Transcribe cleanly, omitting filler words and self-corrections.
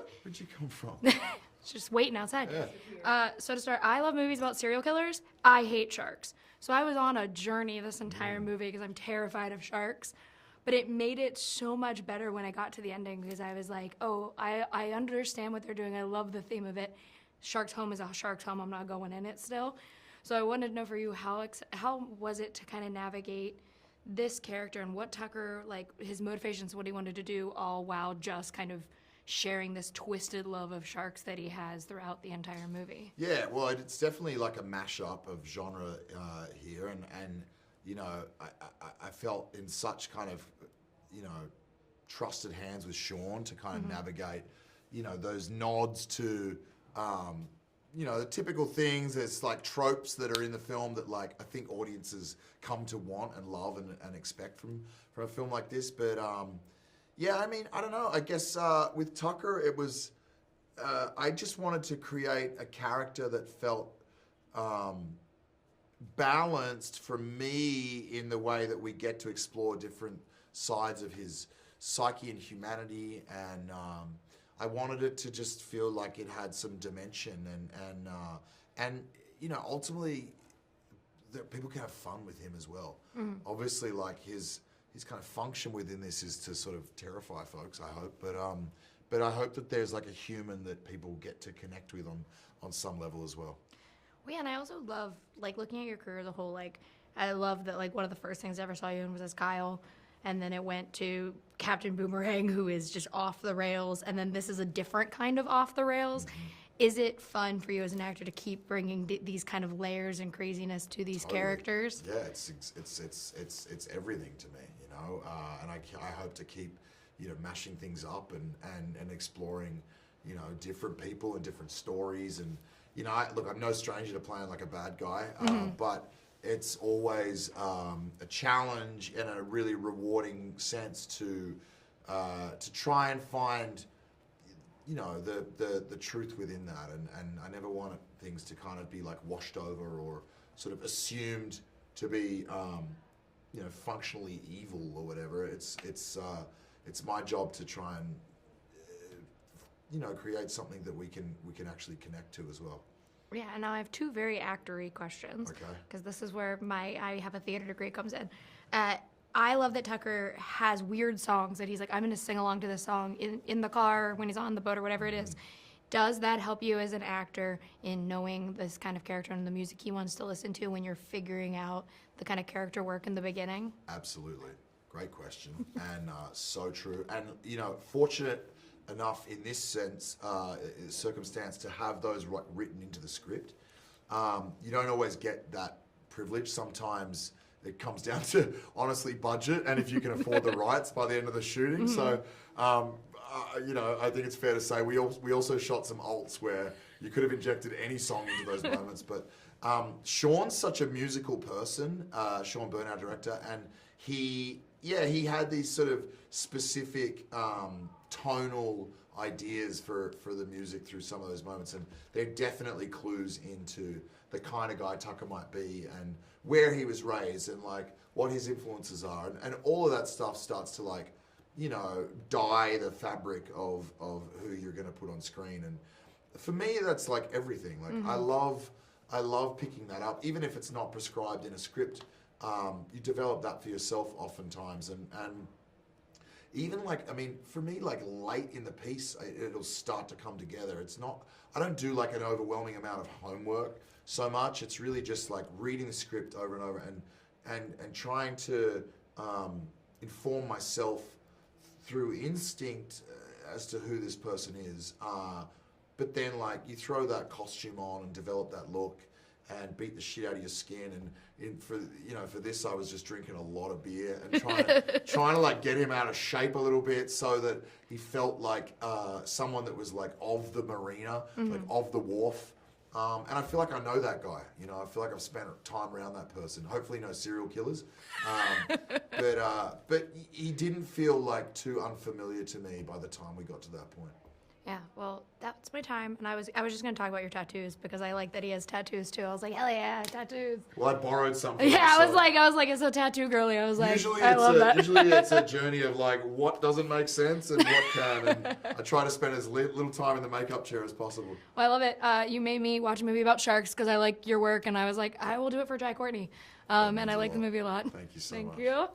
you. Where'd you come from? Just waiting outside. Yeah. So to start, I love movies about serial killers. I hate sharks. So I was on a journey this entire movie because I'm terrified of sharks. But it made it so much better when I got to the ending because I was like, oh, I understand what they're doing. I love the theme of it. Shark's Home is a shark's home. I'm not going in it still. So I wanted to know for you, how was it to kind of navigate this character and what Tucker, like his motivations, what he wanted to do, all while just kind of sharing this twisted love of sharks that he has throughout the entire movie. Yeah, well, it's definitely like a mashup of genre here, and you know, I felt in such kind of, you know, trusted hands with Sean to kind of navigate, you know, those nods to, you know, the typical things. There's like tropes that are in the film that like I think audiences come to want and love and expect from a film like this, but. Yeah, I mean, I don't know. I guess with Tucker, it was, I just wanted to create a character that felt balanced for me in the way that we get to explore different sides of his psyche and humanity. And I wanted it to just feel like it had some dimension and you know, ultimately, that people can have fun with him as well. Obviously, like his kind of function within this is to sort of terrify folks, I hope. But I hope that there's like a human that people get to connect with on some level as well. Well, yeah, and I also love, like, looking at your career as a whole, like, I love that, like, one of the first things I ever saw you in was as Kyle, and then it went to Captain Boomerang, who is just off the rails, and then this is a different kind of off the rails. Is it fun for you as an actor to keep bringing these kind of layers and craziness to these characters? Yeah, it's everything to me, you know, and I hope to keep, you know, mashing things up and exploring, you know, different people and different stories. And, you know, look, I'm no stranger to playing like a bad guy, but it's always a challenge and a really rewarding sense to try and find, you know, the truth within that, and I never want things to kind of be like washed over or sort of assumed to be, you know, functionally evil or whatever. It's my job to try and, you know, create something that we can actually connect to as well. Yeah, and now I have two very actory questions. Okay. Because this is where I have a theater degree comes in. I love that Tucker has weird songs that he's like, I'm going to sing along to this song in the car, when he's on the boat, or whatever it is. Does that help you as an actor in knowing this kind of character and the music he wants to listen to when you're figuring out the kind of character work in the beginning? Absolutely. Great question. And so true. And, you know, fortunate enough in this sense, circumstance to have those written into the script. You don't always get that privilege. Sometimes it comes down to, honestly, budget and if you can afford the rights by the end of the shooting. So, you know, I think it's fair to say we also shot some alts where you could have injected any song into those moments. But Sean's such a musical person, Sean Bernard, director, and he had these sort of specific tonal ideas for the music through some of those moments, and they're definitely clues into the kind of guy Tucker might be and where he was raised and like what his influences are, and all of that stuff starts to, like, you know, dye the fabric of who you're going to put on screen. And for me, that's like everything. Like I love picking that up, even if it's not prescribed in a script. You develop that for yourself oftentimes, and even like, I mean, for me, like late in the piece, it'll start to come together. It's not, I don't do like an overwhelming amount of homework so much. It's really just like reading the script over and over and trying to inform myself through instinct as to who this person is. But then like you throw that costume on and develop that look and beat the shit out of your skin. And for this, I was just drinking a lot of beer and trying to like get him out of shape a little bit so that he felt like someone that was like of the marina, like of the wharf. And I feel like I know that guy. You know, I feel like I've spent time around that person. Hopefully no serial killers. But he didn't feel like too unfamiliar to me by the time we got to that point. Yeah, well, that's my time. And I was just going to talk about your tattoos because I like that he has tattoos too. I was like, hell yeah, tattoos. Well, I borrowed some. Yeah, I was like, it's so tattoo girly. I was like, I love that. Usually it's a journey of like what doesn't make sense and what can. And I try to spend as little time in the makeup chair as possible. Well, I love it. You made me watch a movie about sharks because I like your work, and I was like, I will do it for Jai Courtney. And I like the movie a lot. Thank you so much. Thank you.